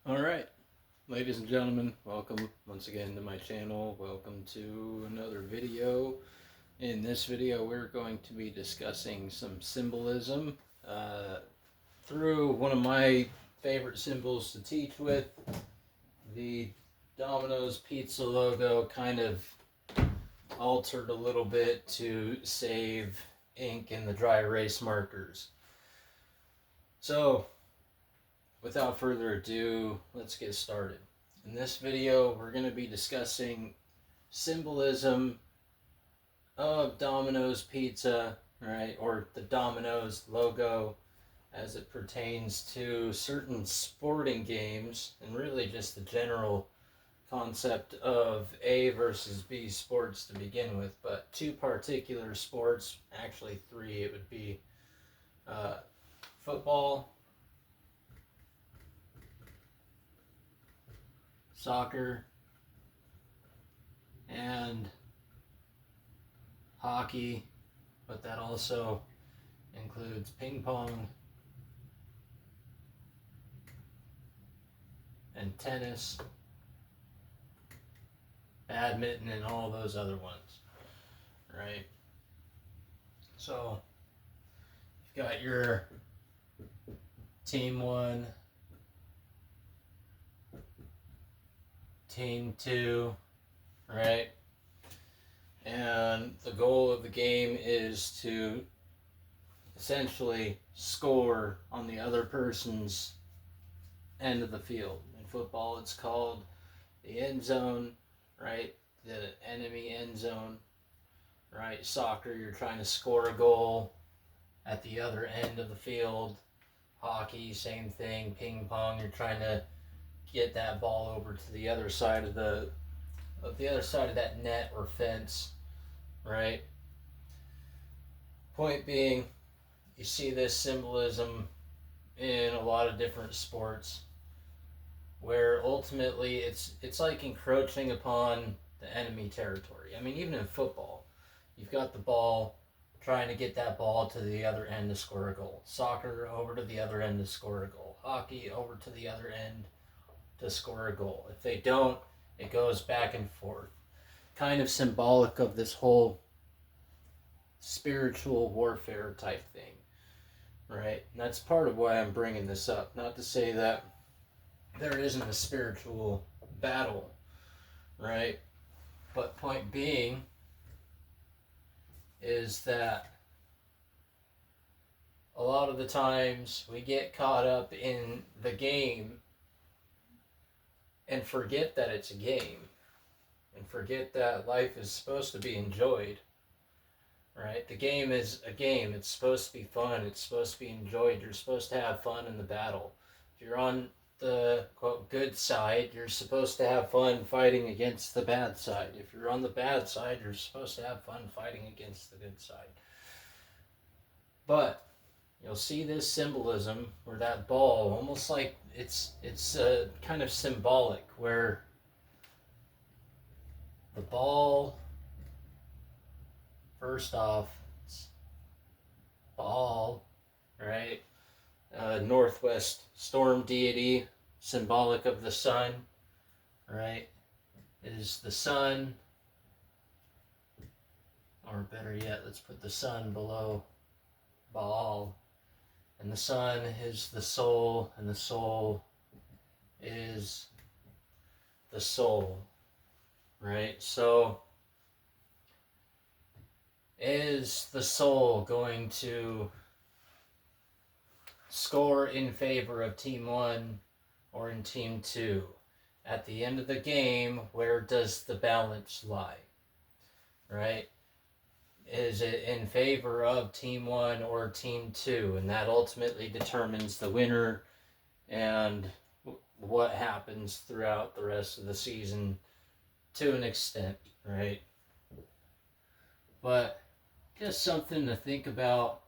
All right, ladies and gentlemen, welcome once again to my channel. Welcome to another video. In this video, we're going to be discussing some symbolism uh, through one of my favorite symbols to teach with, the Domino's pizza logo, kind of altered a little bit to save ink in the dry erase markers. So, without further ado, let's get started. In this video, we're going to be discussing symbolism of Domino's pizza, right, or the Domino's logo as it pertains to certain sporting games, and really just the general concept of A versus B sports to begin with. But two particular sports, actually three, it would be uh, football, soccer, and hockey, but that also includes ping pong and tennis, badminton, and all those other ones, right? So you've got your team one, team two, right? And the goal of the game is to essentially score on the other person's end of the field. In football, it's called the end zone, right? The enemy end zone, right? Soccer, you're trying to score a goal at the other end of the field. Hockey, same thing. Ping pong, you're trying to get that ball over to the other side of that net or fence, right? Point being, you see this symbolism in a lot of different sports where ultimately it's like encroaching upon the enemy territory. I mean, even in football, you've got the ball trying to get that ball to the other end to score a goal. Soccer, over to the other end to score a goal. Hockey, over to the other end to score a goal. If they don't, it goes back and forth. Kind of symbolic of this whole spiritual warfare type thing, right? And that's part of why I'm bringing this up. Not to say that there isn't a spiritual battle, right? But point being is that a lot of the times we get caught up in the game and forget that it's a game and forget that life is supposed to be enjoyed, right? The game is a game. It's supposed to be fun. It's supposed to be enjoyed. You're supposed to have fun in the battle. If you're on the quote good side, you're supposed to have fun fighting against the bad side. If you're on the bad side, you're supposed to have fun fighting against the good side. But you'll see this symbolism where that ball, almost like it's kind of symbolic, where the ball, first off, it's ball, right? Northwest storm deity, symbolic of the sun, right? Is the sun, or better yet, let's put the sun below Baal, and the sun is the soul, and the soul is the soul, right? So, is the soul going to score in favor of team one or in team two? At the end of the game, where does the balance lie, right? Is it in favor of team one or team two? And that ultimately determines the winner and what happens throughout the rest of the season to an extent, right? But just something to think about,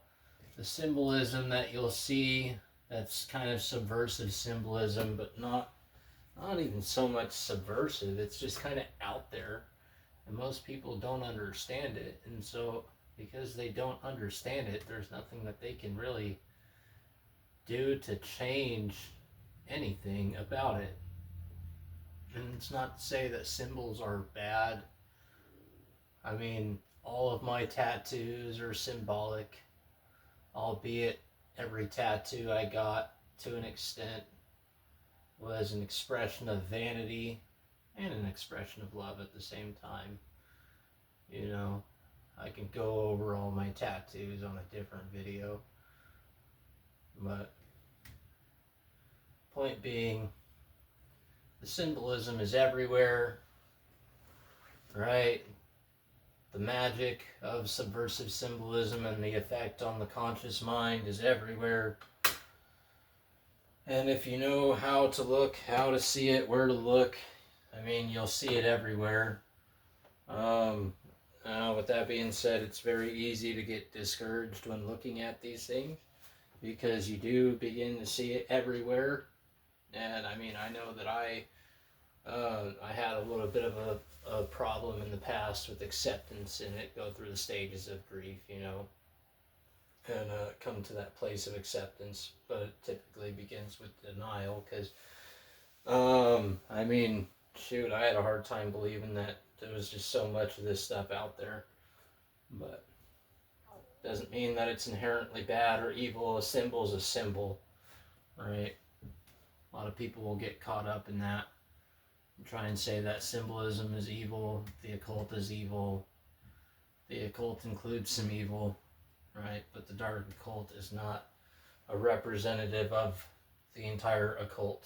the symbolism that you'll see that's kind of subversive symbolism, but not even so much subversive. It's just kind of out there, and most people don't understand it. And so because they don't understand it, there's nothing that they can really do to change anything about it. And it's not to say that symbols are bad. I mean, all of my tattoos are symbolic, albeit every tattoo I got, to an extent, was an expression of vanity and an expression of love at the same time. You know, I can go over all my tattoos on a different video, but point being, the symbolism is everywhere, right? The magic of subversive symbolism and the effect on the conscious mind is everywhere. And if you know how to look, how to see it, where to look, I mean, you'll see it everywhere. With that being said, it's very easy to get discouraged when looking at these things because you do begin to see it everywhere. And I mean, I know that I had a little bit of a problem in the past with acceptance, and it go through the stages of grief, you know, and come to that place of acceptance. But it typically begins with denial because, I mean, shoot, I had a hard time believing that there was just so much of this stuff out there. But doesn't mean that it's inherently bad or evil. A symbol's a symbol, right? A lot of people will get caught up in that and try and say that symbolism is evil, the occult is evil. The occult includes some evil, right? But the dark occult is not a representative of the entire occult.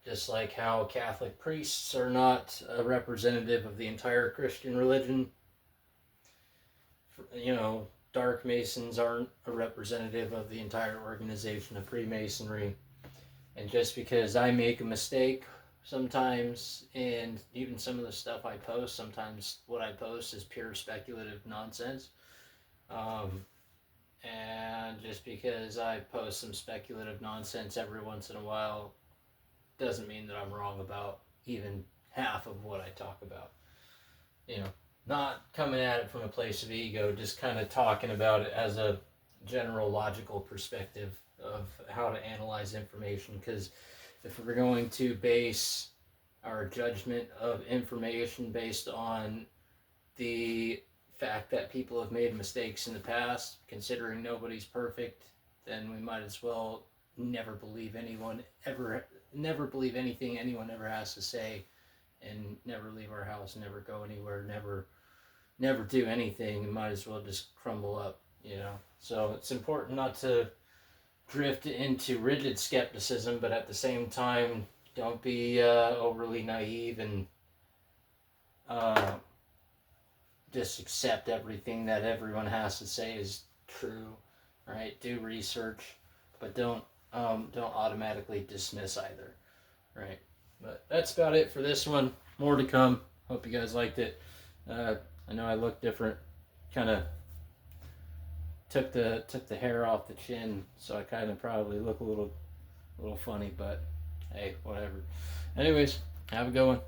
Just like how Catholic priests are not a representative of the entire Christian religion. You know, dark Masons aren't a representative of the entire organization of Freemasonry. And just because I make a mistake sometimes, and even some of the stuff I post, sometimes what I post is pure speculative nonsense. And just because I post some speculative nonsense every once in a while doesn't mean that I'm wrong about even half of what I talk about. You know, not coming at it from a place of ego, just kind of talking about it as a general logical perspective of how to analyze information. Because if we're going to base our judgment of information based on the fact that people have made mistakes in the past, considering nobody's perfect, then we might as well never believe anything anyone ever has to say, and never leave our house, never go anywhere, never do anything. You might as well just crumble up, you know. So it's important not to drift into rigid skepticism, but at the same time, don't be overly naive and just accept everything that everyone has to say is true, right? Do research, but don't automatically dismiss either, right? But that's about it for this one. More to come. Hope you guys liked it. I know I look different. Kind of took the hair off the chin, so I kind of probably look a little funny, but hey, whatever. Anyways, have a good one.